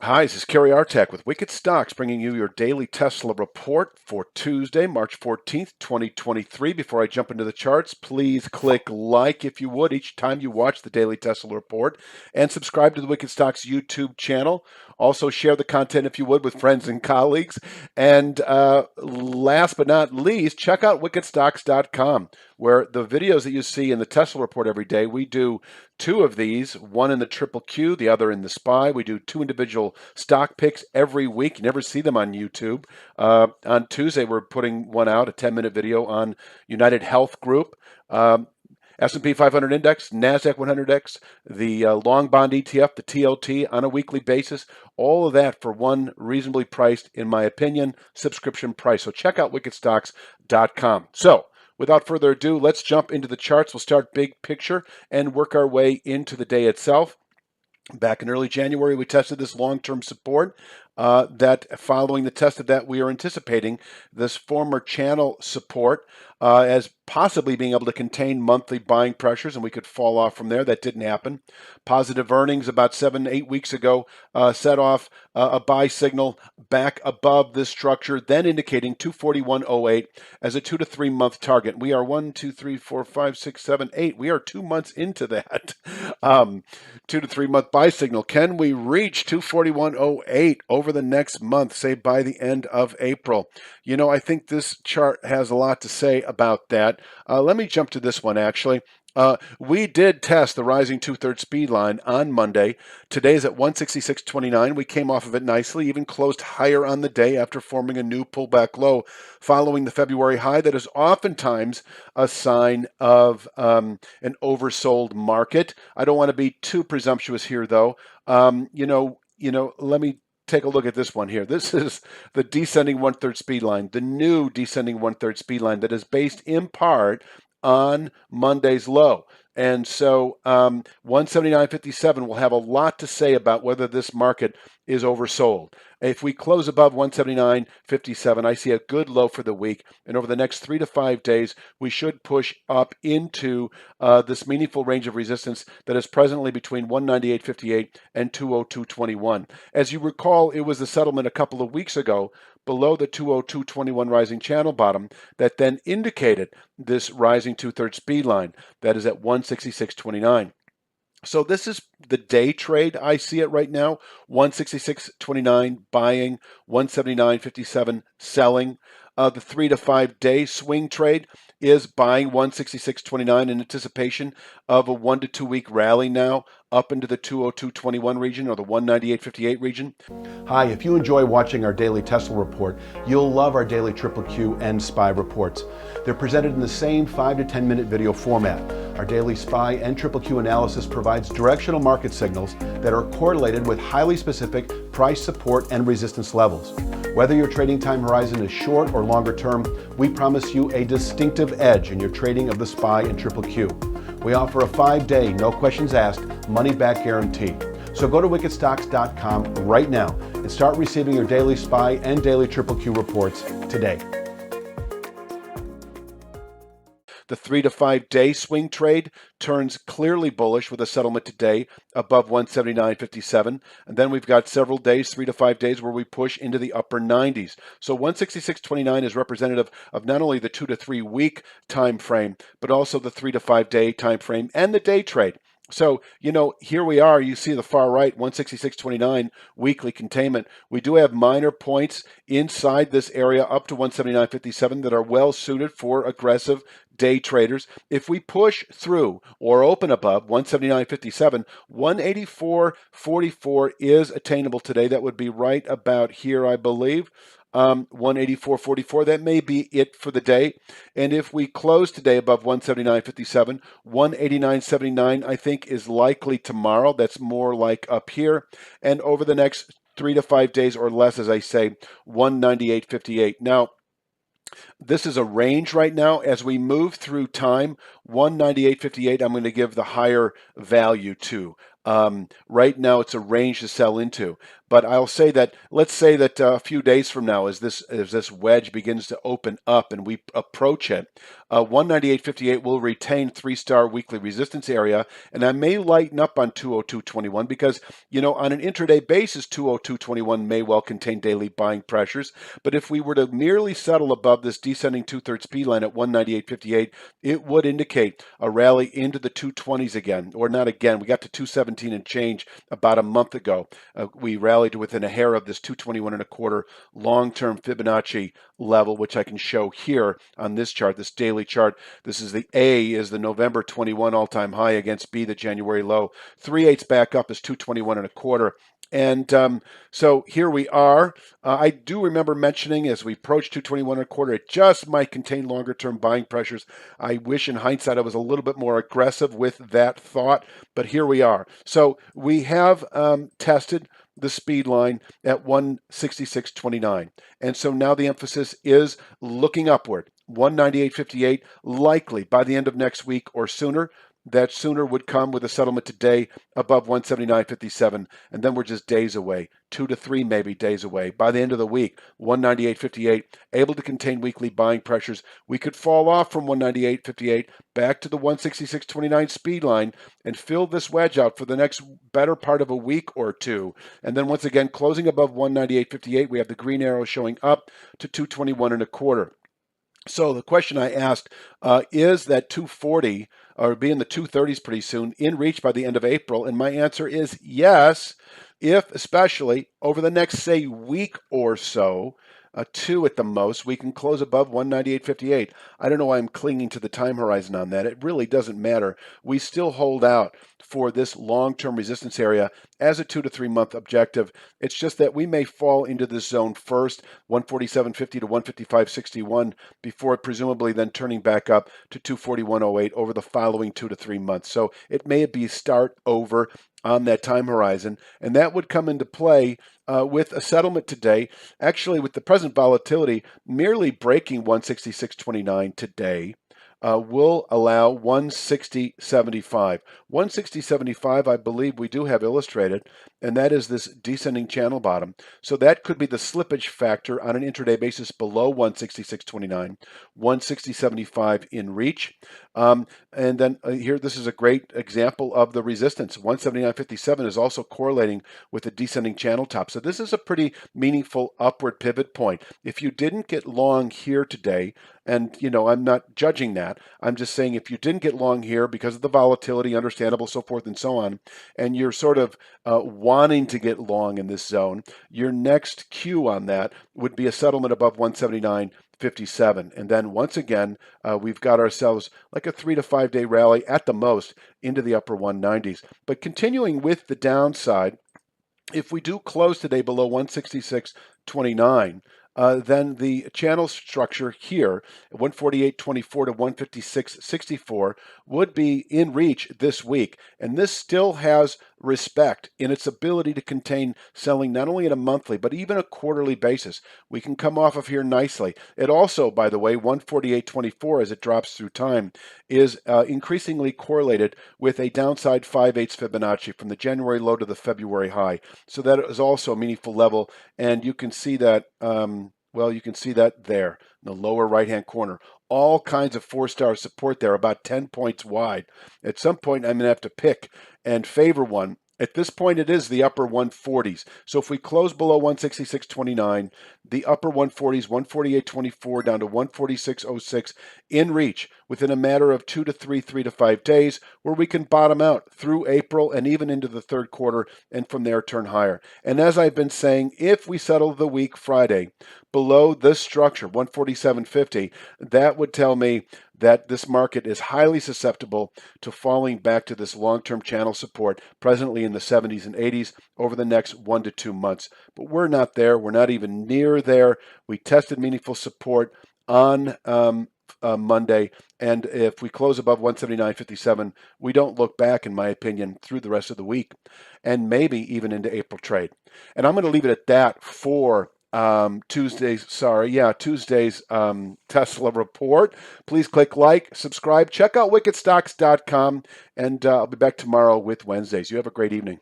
Hi, this is Kerry Artak with Wicked Stocks, bringing you your daily Tesla report for Tuesday, March 14th, 2023. Before I jump into the charts, please click like if you would each time you watch the daily Tesla report, and subscribe to the Wicked Stocks YouTube channel. Also, share the content if you would with friends and colleagues. And last but not least, check out wickedstocks.com, where the videos that you see in the Tesla report every day, we do two of these, one in the triple Q, the other in the SPY. We do two individual stock picks every week. You never see them on YouTube. On Tuesday, we're putting one out, a 10-minute video on United Health Group. S&P 500 Index, NASDAQ 100X, the long bond ETF, the TLT on a weekly basis, all of that for one reasonably priced, in my opinion, subscription price. So check out wickedstocks.com. So without further ado, let's jump into the charts. We'll start big picture and work our way into the day itself. Back in early January, we tested this long-term support that following the test of that, we are anticipating this former channel support as possibly being able to contain monthly buying pressures, and we could fall off from there. That didn't happen. Positive earnings about 7-8 weeks ago set off a buy signal back above this structure, then indicating 241.08 as a 2 to 3 month target. We are 1, 2, 3, 4, 5, 6, 7, 8. We are 2 months into that 2 to 3 month buy signal. Can we reach 241.08 over the next month, say by the end of April? You know, I think this chart has a lot to say about that. Let me jump to this one actually. We did test the rising 2/3 speed line on Monday. Today's at 166.29. We came off of it nicely, even closed higher on the day after forming a new pullback low following the February high. That is oftentimes a sign of an oversold market. I don't want to be too presumptuous here, though. Let me take a look at this one here. This is the descending 1/3 speed line, the new descending 1/3 speed line that is based in part on Monday's low. And so 179.57 will have a lot to say about whether this market is oversold. If we close above 179.57, I see a good low for the week. And over the next 3 to 5 days, we should push up into this meaningful range of resistance that is presently between 198.58 and 202.21. As you recall, it was the settlement a couple of weeks ago below the 202.21 rising channel bottom that then indicated this rising 2/3 speed line that is at 166.29. So this is the day trade. I see it right now, 166.29 buying, 179.57 selling. The 3 to 5 day swing trade is buying 166.29 in anticipation of a 1 to 2 week rally now up into the 202.21 region or the 198.58 region. Hi, if you enjoy watching our daily Tesla report, you'll love our daily Triple Q and SPY reports. They're presented in the same 5 to 10 minute video format. Our daily SPY and Triple Q analysis provides directional market signals that are correlated with highly specific price support and resistance levels. Whether your trading time horizon is short or longer term, we promise you a distinctive edge in your trading of the SPY and Triple Q. We offer a 5-day, no questions asked, money-back guarantee. So go to wickedstocks.com right now and start receiving your daily SPY and daily Triple Q reports today. The 3 to 5 day swing trade turns clearly bullish with a settlement today above 179.57. And then we've got several days, 3 to 5 days, where we push into the upper 90s. So 166.29 is representative of not only the 2 to 3 week time frame, but also the 3 to 5 day time frame and the day trade. So, here we are. You see the far right, 166.29 weekly containment. We do have minor points inside this area up to 179.57 that are well suited for aggressive day traders. If we push through or open above 179.57, 184.44 is attainable today. That would be right about here, I believe. 184.44. That may be it for the day. And if we close today above 179.57, 189.79 I think is likely tomorrow. That's more like up here. And over the next 3 to 5 days or less, as I say, 198.58. Now, this is a range right now. As we move through time, 198.58 I'm going to give the higher value to. Right now, it's a range to sell into. But I'll say that, let's say that a few days from now, as this wedge begins to open up and we approach it, 198.58 will retain 3-star weekly resistance area, and I may lighten up on 202.21 because, on an intraday basis, 202.21 may well contain daily buying pressures. But if we were to merely settle above this descending two-thirds speed line at 198.58, it would indicate a rally into the 220s again, or not again. We got to 217 and change about a month ago. We rallied to within a hair of this 221 and a quarter long-term Fibonacci level, which I can show here on this chart, this daily chart. This is the A is the November 21 all-time high against B, the January low. 3/8 back up is 221 and a quarter. And so here we are. I do remember mentioning as we approach 221 and a quarter, it just might contain longer term buying pressures. I wish in hindsight I was a little bit more aggressive with that thought, but here we are. So we have tested the speed line at 166.29. And so now the emphasis is looking upward. 198.58 likely by the end of next week or sooner. That sooner would come with a settlement today above 179.57, and then we're just days away, 2 to 3 maybe days away. By the end of the week, 198.58, able to contain weekly buying pressures. We could fall off from 198.58 back to the 166.29 speed line and fill this wedge out for the next better part of a week or two. And then once again, closing above 198.58, we have the green arrow showing up to 221 and a quarter. So the question I asked is that 240 or be in the 230s pretty soon in reach by the end of April? And my answer is yes, if especially over the next, say, week or so, 2 at the most, we can close above 198.58. I don't know why I'm clinging to the time horizon on that. It really doesn't matter. We still hold out for this long-term resistance area as a 2 to 3 month objective. It's just that we may fall into this zone first, 147.50 to 155.61, before presumably then turning back up to 241.08 over the following 2 to 3 months. So it may be start over on that time horizon, and that would come into play with a settlement today. Actually, with the present volatility, merely breaking 166.29 today will allow 160.75. 160.75, I believe we do have illustrated, and that is this descending channel bottom. So that could be the slippage factor on an intraday basis below 166.29, 160.75 in reach. And then here, this is a great example of the resistance. 179.57 is also correlating with the descending channel top. So this is a pretty meaningful upward pivot point. If you didn't get long here today, and I'm not judging that, I'm just saying if you didn't get long here because of the volatility, understandable, so forth and so on, and you're sort of wanting to get long in this zone, your next cue on that would be a settlement above 179.57. And then once again, we've got ourselves like a 3 to 5 day rally at the most into the upper 190s. But continuing with the downside, if we do close today below 166.29, then the channel structure here, 148.24 to 156.64, would be in reach this week. And this still has respect in its ability to contain selling not only at a monthly, but even a quarterly basis. We can come off of here nicely. It also, by the way, 148.24 as it drops through time, is increasingly correlated with a downside 5/8 Fibonacci from the January low to the February high. So that is also a meaningful level, and you can see that, you can see that there in the lower right-hand corner. All kinds of 4-star support there, about 10 points wide. At some point, I'm going to have to pick and favor one. At this point, it is the upper 140s. So if we close below 166.29, the upper 140s, 148.24 down to 146.06 in reach within a matter of 2 to 3 to 5 days, where we can bottom out through April and even into the third quarter, and from there turn higher. And as I've been saying, if we settle the week Friday below this structure, 147.50, that would tell me that this market is highly susceptible to falling back to this long-term channel support, presently in the 70s and 80s, over the next 1 to 2 months. But we're not there. We're not even near there. We tested meaningful support on Monday, and if we close above 179.57, we don't look back, in my opinion, through the rest of the week, and maybe even into April trade. And I'm going to leave it at that for Tuesday's Tesla report. Please click like, subscribe, check out wickedstocks.com, and I'll be back tomorrow with Wednesdays. You have a great evening.